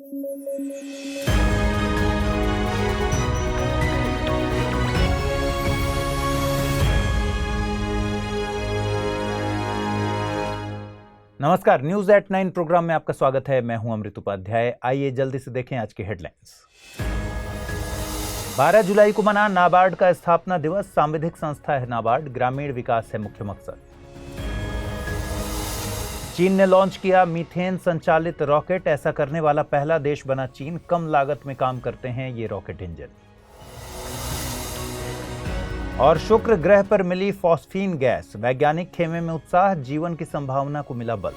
नमस्कार, news at 9 programme में आपका स्वागत है। मैं हूं अमृत उपाध्याय। आइए जल्दी से देखें आज की हेडलाइंस। 12 जुलाई को मना नाबार्ड का स्थापना दिवस। सांविधिक संस्था है नाबार्ड, ग्रामीण विकास है मुख्य मकसद। चीन ने लॉन्च किया मीथेन संचालित रॉकेट। ऐसा करने वाला पहला देश बना चीन। कम लागत में काम करते हैं ये रॉकेट इंजन। और शुक्र ग्रह पर मिली फॉस्फीन गैस। वैज्ञानिक खेमे में उत्साह, जीवन की संभावना को मिला बल।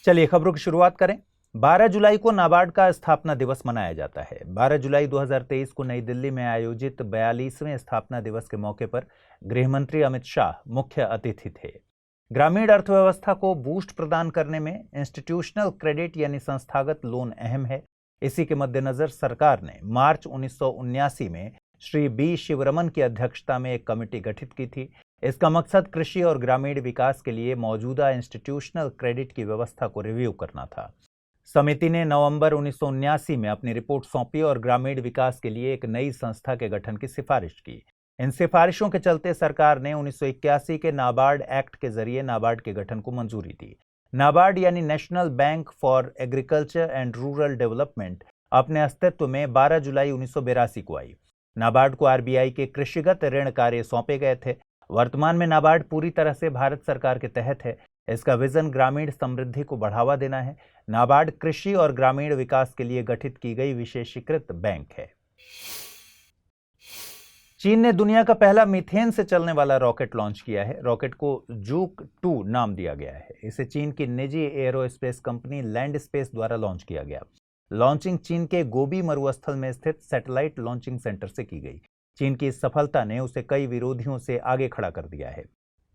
चलिए खबरों की शुरुआत करें। 12 जुलाई को नाबार्ड का स्थापना दिवस मनाया जाता है। 12 जुलाई 2023 को नई दिल्ली में आयोजित 42वें स्थापना दिवस के मौके पर गृह मंत्री अमित शाह मुख्य अतिथि थे। ग्रामीण अर्थव्यवस्था को बूस्ट प्रदान करने में इंस्टीट्यूशनल क्रेडिट यानी संस्थागत लोन अहम है। इसी के मद्देनजर सरकार ने मार्च 1979 में श्री बी शिवरमन की अध्यक्षता में एक कमेटी गठित की थी। इसका मकसद कृषि और ग्रामीण विकास के लिए मौजूदा इंस्टीट्यूशनल क्रेडिट की व्यवस्था को रिव्यू करना था। समिति ने नवंबर 1979 में अपनी रिपोर्ट सौंपी और ग्रामीण विकास के लिए एक नई संस्था के गठन की सिफारिश की। इन सिफारिशों के चलते सरकार ने 1981 के नाबार्ड एक्ट के जरिए नाबार्ड के गठन को मंजूरी दी। नाबार्ड यानी national bank for agriculture and rural development अपने अस्तित्व में 12 जुलाई 1982 को आई। नाबार्ड को आरबीआई के कृषिगत ऋण कार्य सौंपे गए थे। वर्तमान में नाबार्ड पूरी तरह से भारत सरकार के तहत है। इसका विजन ग्रामीण समृद्धि को बढ़ावा देना है। नाबार्ड कृषि और ग्रामीण विकास के लिए गठित की गई विशेषीकृत बैंक है। चीन ने दुनिया का पहला मीथेन से चलने वाला रॉकेट लॉन्च किया है। रॉकेट को जूक 2 नाम दिया गया है। इसे चीन की निजी एयरोस्पेस कंपनी लैंड स्पेस द्वारा लॉन्च किया गया। लॉन्चिंग चीन के गोबी मरुस्थल में स्थित सैटेलाइट लॉन्चिंग सेंटर से की गई। चीन की इस सफलता ने उसे कई विरोधियों से आगे खड़ा कर दिया है।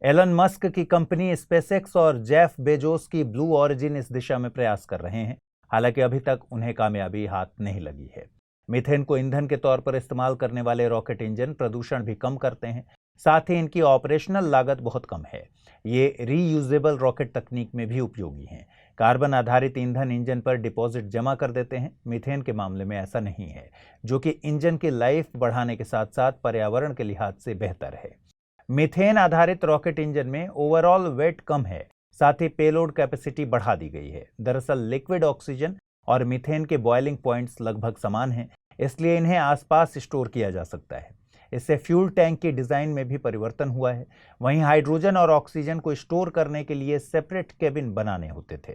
एलन मस्क की कंपनी स्पेसएक्स और जेफ बेजोस की ब्लू ऑरिजिन इस दिशा में प्रयास कर रहे हैं। हालांकि अभी तक उन्हें कामयाबी हाथ नहीं लगी है। मीथेन को ईंधन के तौर पर इस्तेमाल करने वाले रॉकेट इंजन प्रदूषण भी कम करते हैं। साथ ही इनकी ऑपरेशनल लागत बहुत कम है। ये रीयूजेबल रॉकेट तकनीक में भी उपयोगी हैं। कार्बन आधारित ईंधन इंजन पर डिपॉजिट जमा कर देते हैं। मीथेन के मामले में ऐसा नहीं है, जो कि इंजन की लाइफ बढ़ाने के साथ साथ पर्यावरण के लिहाज से बेहतर है। मीथेन आधारित रॉकेट इंजन में ओवरऑल वेट कम है। साथ ही पेलोड कैपेसिटी बढ़ा दी गई है। दरअसल लिक्विड ऑक्सीजन और मीथेन के बॉइलिंग पॉइंट्स लगभग समान हैं, इसलिए इन्हें आसपास स्टोर किया जा सकता है। इससे फ्यूल टैंक की डिजाइन में भी परिवर्तन हुआ है। वहीं हाइड्रोजन और ऑक्सीजन को स्टोर करने के लिए सेपरेट केबिन बनाने होते थे।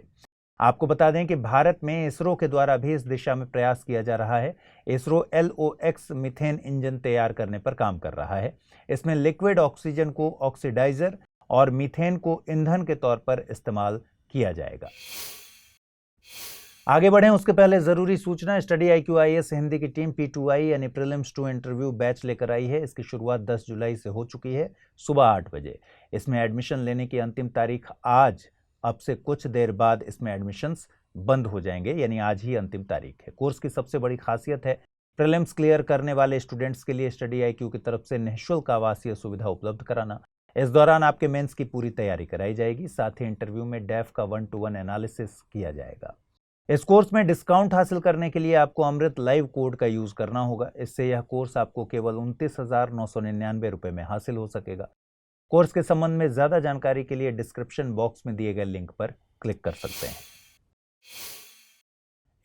आपको बता दें कि भारत में इसरो के द्वारा भी इस दिशा में प्रयास किया जा रहा है। इसरो LOX मीथेन इंजन तैयार करने पर काम कर रहा है। इसमें लिक्विड ऑक्सीजन को ऑक्सीडाइजर और मीथेन को ईंधन के तौर पर इस्तेमाल किया जाएगा। आगे बढ़ें उसके पहले जरूरी सूचना। स्टडी IQ IAS हिंदी की टीम P2I यानी प्रीलिम्स 2 इंटरव्यू बैच लेकर आई है। इसकी शुरुआत 10 जुलाई से हो चुकी है, सुबह 8 बजे। इसमें एडमिशन लेने की अंतिम तारीख आज। अब से कुछ देर बाद इसमें एडमिशन्स बंद हो जाएंगे, यानी आज ही अंतिम तारीख है। कोर्स की सबसे बड़ी खासियत है प्रीलिम्स क्लियर करने वाले स्टूडेंट्स के लिए स्टडी IQ की तरफ से निःशुल्क आवासीय सुविधा उपलब्ध कराना। इस दौरान आपके मेंस की पूरी तैयारी कराई जाएगी। साथ ही इंटरव्यू में डेफ का 1-to-1 एनालिसिस किया जाएगा। इस कोर्स में डिस्काउंट हासिल करने के लिए आपको अमृत लाइव कोड का यूज करना होगा। इससे यह कोर्स आपको केवल 29,999 रुपए में हासिल हो सकेगा। कोर्स के संबंध में ज्यादा जानकारी के लिए डिस्क्रिप्शन बॉक्स में दिए गए लिंक पर क्लिक कर सकते हैं।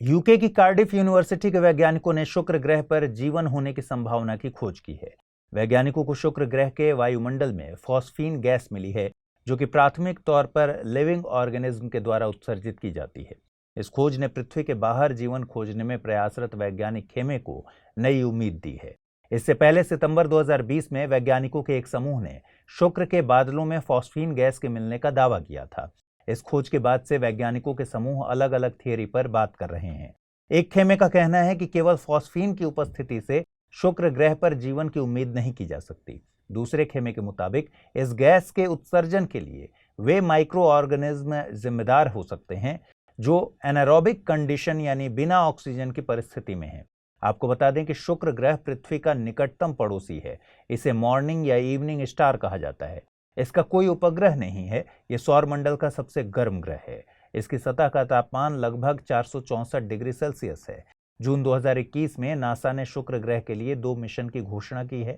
यूके की कार्डिफ यूनिवर्सिटी के वैज्ञानिकों ने शुक्र ग्रह पर जीवन होने की संभावना की खोज की है। वैज्ञानिकों को शुक्र ग्रह के वायुमंडल में फॉस्फीन गैस मिली है, जो कि प्राथमिक तौर पर लिविंग ऑर्गेनिज्म के द्वारा उत्सर्जित की जाती है। इस खोज ने पृथ्वी के बाहर जीवन खोजने में प्रयासरत वैज्ञानिक खेमे को नई उम्मीद दी है। इससे पहले सितंबर 2020 में वैज्ञानिकों के एक समूह ने शुक्र के बादलों में फॉस्फीन गैस के मिलने का दावा किया था। इस खोज के बाद से वैज्ञानिकों के समूह अलग अलग थियरी पर बात कर रहे हैं। एक खेमे का कहना है कि केवल फॉस्फीन की उपस्थिति से शुक्र ग्रह पर जीवन की उम्मीद नहीं की जा सकती। दूसरे खेमे के मुताबिक इस गैस के उत्सर्जन के लिए वे माइक्रो ऑर्गेनिज्म जिम्मेदार हो सकते हैं जो एनारोबिक कंडीशन यानी बिना ऑक्सीजन की परिस्थिति में है। आपको बता दें कि शुक्र ग्रह पृथ्वी का निकटतम पड़ोसी है। इसे मॉर्निंग या इवनिंग स्टार कहा जाता है। इसका कोई उपग्रह नहीं है, ये सौरमंडल का सबसे गर्म ग्रह है। इसकी सतह का तापमान लगभग 464 डिग्री सेल्सियस है। जून 2021 में नासा ने शुक्र ग्रह के लिए 2 मिशन की घोषणा की है।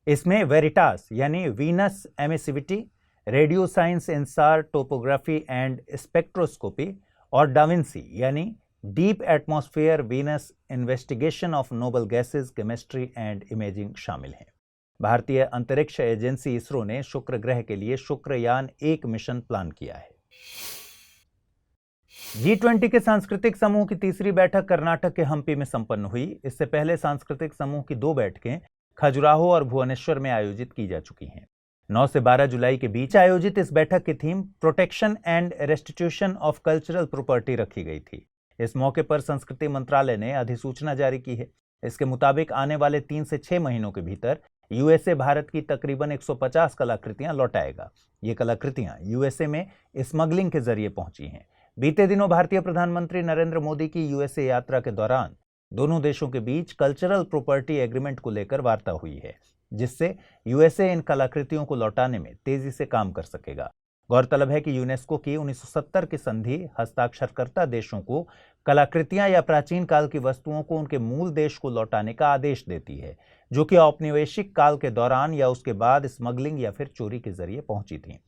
इसमें वेरिटास यानी Venus emissivity, radio science InSAR topography and spectroscopy और डाविंसी यानी deep atmosphere Venus investigation of noble gases, chemistry and imaging शामिल हैं। भारतीय अंतरिक्ष एजेंसी इसरो ने शुक्र ग्रह के लिए शुक्रयान 1 मिशन प्लान किया है। G20 के सांस्कृतिक समूह की तीसरी बैठक कर्नाटक के हम्पी में संपन्न हुई। इससे पहले सांस्कृतिक समूह की 2 बैठकें खजुराहो और भुवनेश्वर में आयोजित की जा चुकी हैं। 9 से 12 जुलाई के बीच आयोजित इस बैठक की theme protection and restitution of cultural property रखी गई थी। इस मौके पर संस्कृति मंत्रालय ने अधिसूचना जारी की है। इसके मुताबिक आने वाले 3 से 6 महीनों के भीतर यूएसए भारत की तकरीबन 150 कलाकृतियां लौटाएगा। ये कलाकृतियां यूएसए में स्मगलिंग के जरिए पहुंची हैं। बीते दिनों भारतीय प्रधानमंत्री नरेंद्र मोदी की यूएसए यात्रा के दौरान दोनों देशों के बीच कल्चरल प्रॉपर्टी एग्रीमेंट को लेकर वार्ता हुई है, जिससे यूएसए इन कलाकृतियों को लौटाने में तेजी से काम कर सकेगा। गौरतलब है कि यूनेस्को की 1970 की संधि हस्ताक्षरकर्ता देशों को कलाकृतियां या प्राचीन काल की वस्तुओं को उनके मूल देश को लौटाने का आदेश देती है, जो कि औपनिवेशिक काल के दौरान या उसके बाद स्मगलिंग या फिर चोरी के जरिए पहुंची थी।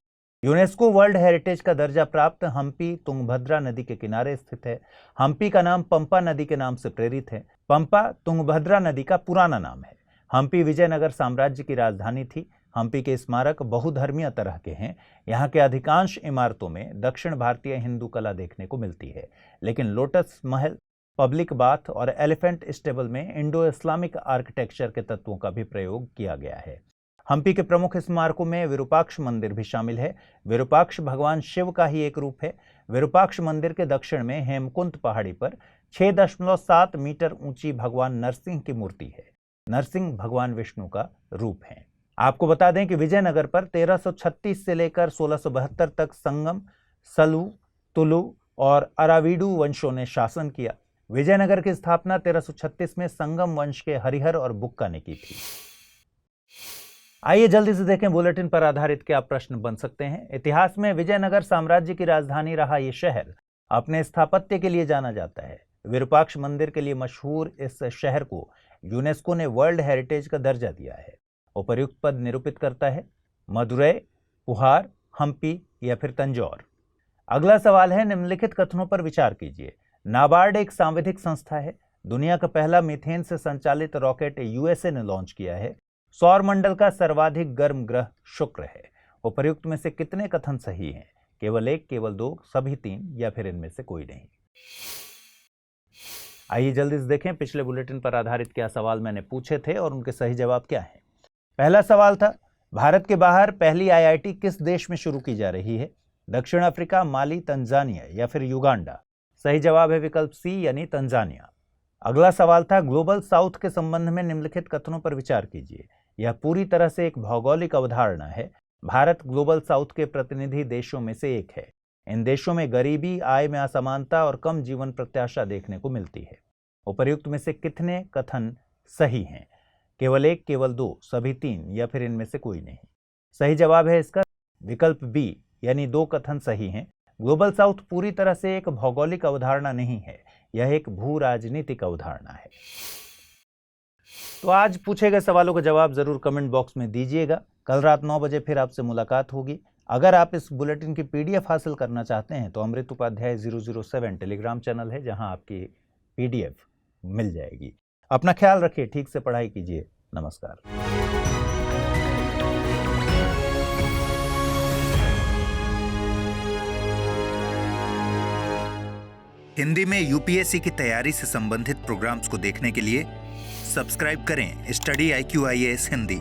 यूनेस्को वर्ल्ड हेरिटेज का दर्जा प्राप्त हम्पी तुंगभद्रा नदी के किनारे स्थित है। हम्पी का नाम पंपा नदी के नाम से प्रेरित है। पंपा तुंगभद्रा नदी का पुराना नाम है। हम्पी विजयनगर साम्राज्य की राजधानी थी। हम्पी के स्मारक बहुधर्मीय तरह के हैं। यहाँ के अधिकांश इमारतों में दक्षिण भारतीय हिंदू कला देखने को मिलती है, लेकिन लोटस महल, पब्लिक बाथ और एलिफेंट स्टेबल में इंडो इस्लामिक आर्किटेक्चर के तत्वों का भी प्रयोग किया गया है। हम्पी के प्रमुख स्मारकों में विरूपाक्ष मंदिर भी शामिल है। विरूपाक्ष भगवान शिव का ही एक रूप है। विरूपाक्ष मंदिर के दक्षिण में हेमकुंत पहाड़ी पर 6.7 मीटर ऊंची भगवान नरसिंह की मूर्ति है। नरसिंह भगवान विष्णु का रूप है। आपको बता दें कि विजयनगर पर 1336 से लेकर 1672 तक संगम, सलू, तुलु और अराविडु वंशों ने शासन किया। विजयनगर की स्थापना 1336 में संगम वंश के हरिहर और बुक्का ने की थी। आइए जल्दी से देखें बुलेटिन पर आधारित क्या प्रश्न बन सकते हैं। इतिहास में विजयनगर साम्राज्य की राजधानी रहा यह शहर अपने स्थापत्य के लिए जाना जाता है। विरूपाक्ष मंदिर के लिए मशहूर इस शहर को यूनेस्को ने वर्ल्ड हेरिटेज का दर्जा दिया है। उपर्युक्त पद निरूपित करता है मदुरै, पुहार, हम्पी या फिर तंजौर। अगला सवाल है, निम्नलिखित कथनों पर विचार कीजिए। नाबार्ड एक सांविधिक संस्था है। दुनिया का पहला मीथेन से संचालित रॉकेट यूएसए ने लॉन्च किया है। सौरमंडल का सर्वाधिक गर्म ग्रह शुक्र है। उपर्युक्त में से कितने कथन सही हैं? केवल 1, केवल 2, सभी 3 या फिर इनमें से कोई नहीं। आइए जल्दी से देखें पिछले बुलेटिन पर आधारित क्या सवाल मैंने पूछे थे और उनके सही जवाब क्या हैं। पहला सवाल था, भारत के बाहर पहली आईआईटी किस देश में शुरू की जा रही है? दक्षिण अफ्रीका, माली, तंजानिया या फिर युगांडा। सही जवाब है विकल्प सी यानी तंजानिया। अगला सवाल था, ग्लोबल साउथ के संबंध में निम्नलिखित कथनों पर विचार कीजिए। यह पूरी तरह से एक भौगोलिक अवधारणा है। भारत ग्लोबल साउथ के प्रतिनिधि देशों में से एक है। इन देशों में गरीबी, आय में असमानता और कम जीवन प्रत्याशा देखने को मिलती है। उपर्युक्त में से कितने कथन सही हैं? केवल 1, केवल 2, सभी 3 या फिर इनमें से कोई नहीं। सही जवाब है इसका विकल्प बी यानी 2 कथन सही हैं। ग्लोबल साउथ पूरी तरह से एक भौगोलिक अवधारणा नहीं है, यह एक भू राजनीतिक अवधारणा है। तो आज पूछे गए सवालों का जवाब जरूर कमेंट बॉक्स में दीजिएगा। कल रात 9 बजे फिर आपसे मुलाकात होगी। अगर आप इस बुलेटिन की पीडीएफ हासिल करना चाहते हैं तो अमृत उपाध्याय 007 टेलीग्राम चैनल है, जहां आपकी पीडीएफ मिल जाएगी। अपना ख्याल रखिए, ठीक से पढ़ाई कीजिए। नमस्कार। हिंदी में यूपीएससी की तैयारी से संबंधित प्रोग्राम्स को देखने के लिए सब्सक्राइब करें स्टडी IQ IAS हिंदी।